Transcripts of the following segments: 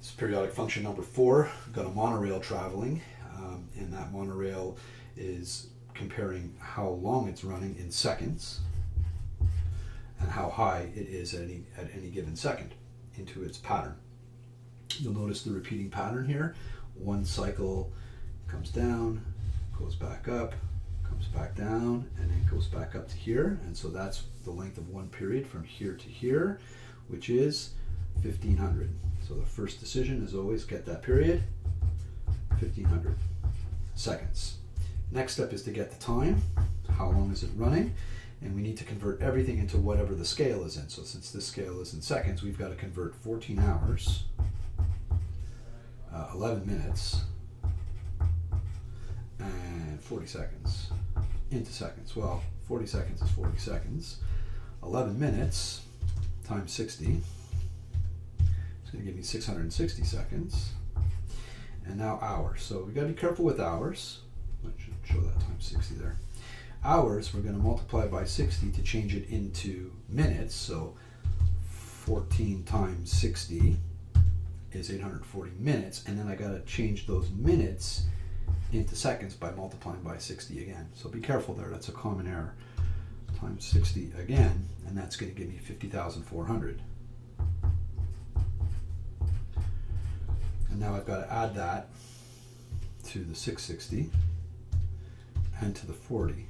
It's periodic function number 4. We've got a monorail traveling, and that monorail is comparing how long it's running in seconds and how high it is at any given second into its pattern. You'll notice the repeating pattern here. One cycle comes down, goes back up, comes back down, and then goes back up to here. And so that's the length of one period from here to here, which is 1500. So the first decision is always get that period, 1500 seconds. Next step is to get the time. How long is it running? And we need to convert everything into whatever the scale is in. So since this scale is in seconds, we've got to convert 14 hours, 11 minutes, and 40 seconds into seconds. Well, 40 seconds is 40 seconds. 11 minutes times 60 is going to give me 660 seconds. And now hours. So we've got to be careful with hours. I should show that times 60 there. Hours, we're going to multiply by 60 to change it into minutes. So 14 times 60 is 840 minutes. And then I got to change those minutes into seconds by multiplying by 60 again. So be careful there. That's a common error. Times 60 again, and that's going to give me 50,400. And now I've got to add that to the 660 and to the 40. And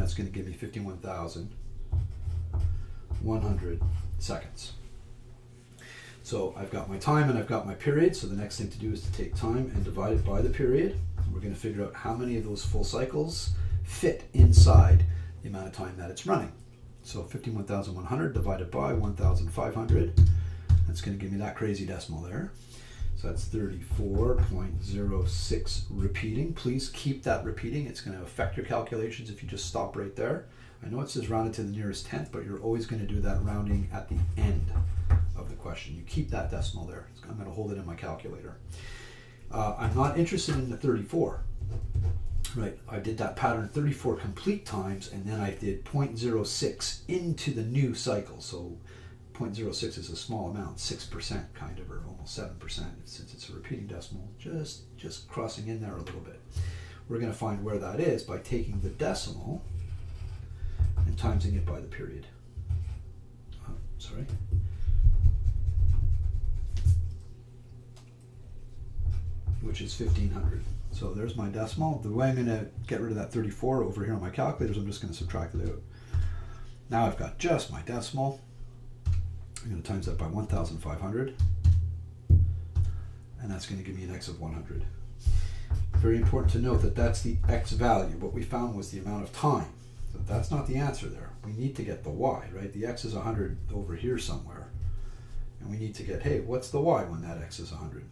that's going to give me 51,100 seconds. So I've got my time and I've got my period. So the next thing to do is to take time and divide it by the period. We're going to figure out how many of those full cycles fit inside the amount of time that it's running. So 51,100 divided by 1,500. That's going to give me that crazy decimal there. So that's 34.06 repeating. Please keep that repeating. It's going to affect your calculations if you just stop right there. I know it says rounded to the nearest tenth, but you're always going to do that rounding at the end of the question. You keep that decimal there. I'm going to hold it in my calculator. I'm not interested in the 34. Right, I did that pattern 34 complete times, and then I did 0.06 into the new cycle. So 0.06 is a small amount, 6% kind of, or almost 7%, since it's a repeating decimal, just crossing in there a little bit. We're going to find where that is by taking the decimal and timesing it by the period. Which is 1500. So there's my decimal. The way I'm going to get rid of that 34 over here on my calculators, I'm just going to subtract it out. Now I've got just my decimal. I'm going to times that by 1,500. And that's going to give me an x of 100. Very important to note that that's the x value. What we found was the amount of time. So that's not the answer there. We need to get the y, right? The x is 100 over here somewhere. And we need to get, hey, what's the y when that x is 100?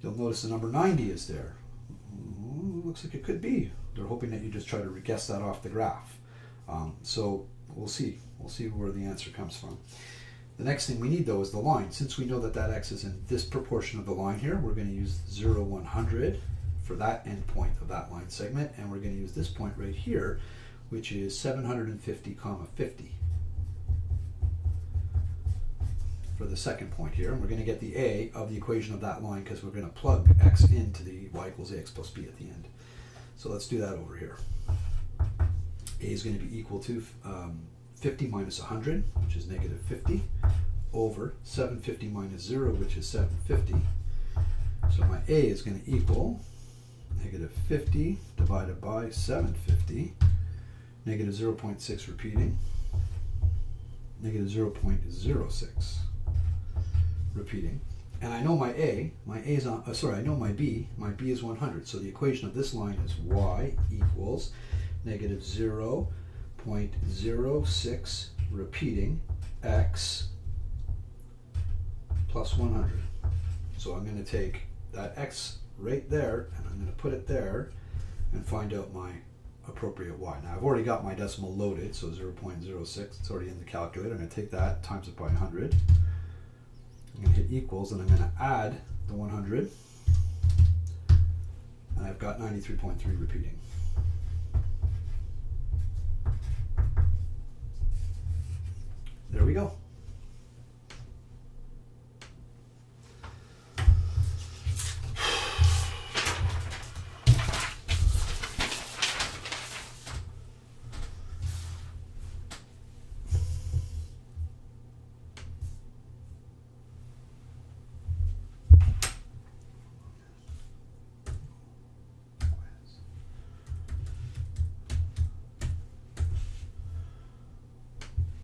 You'll notice the number 90 is there. Looks like it could be. They're hoping that you just try to guess that off the graph. So we'll see. We'll see where the answer comes from. The next thing we need, though, is the line. Since we know that that x is in this proportion of the line here, we're going to use 0, 100 for that endpoint of that line segment, and we're going to use this point right here, which is 750, 50. For the second point here, and we're going to get the a of the equation of that line because we're going to plug x into the y equals ax plus b at the end. So let's do that over here. A is going to be equal to 50 minus 100, which is negative 50, over 750 minus 0, which is 750. So my a is going to equal negative 50 divided by 750, negative 0.6 repeating, negative 0.06. repeating. And I know my A is on, I know my B is 100. So the equation of this line is y equals negative 0.06 repeating x plus 100. So I'm going to take that x right there and I'm going to put it there and find out my appropriate y. Now I've already got my decimal loaded, so 0.06, it's already in the calculator. I'm going to take that, times it by 100. I'm going to hit equals, and I'm going to add the 100, and I've got 93.3 repeating. There we go.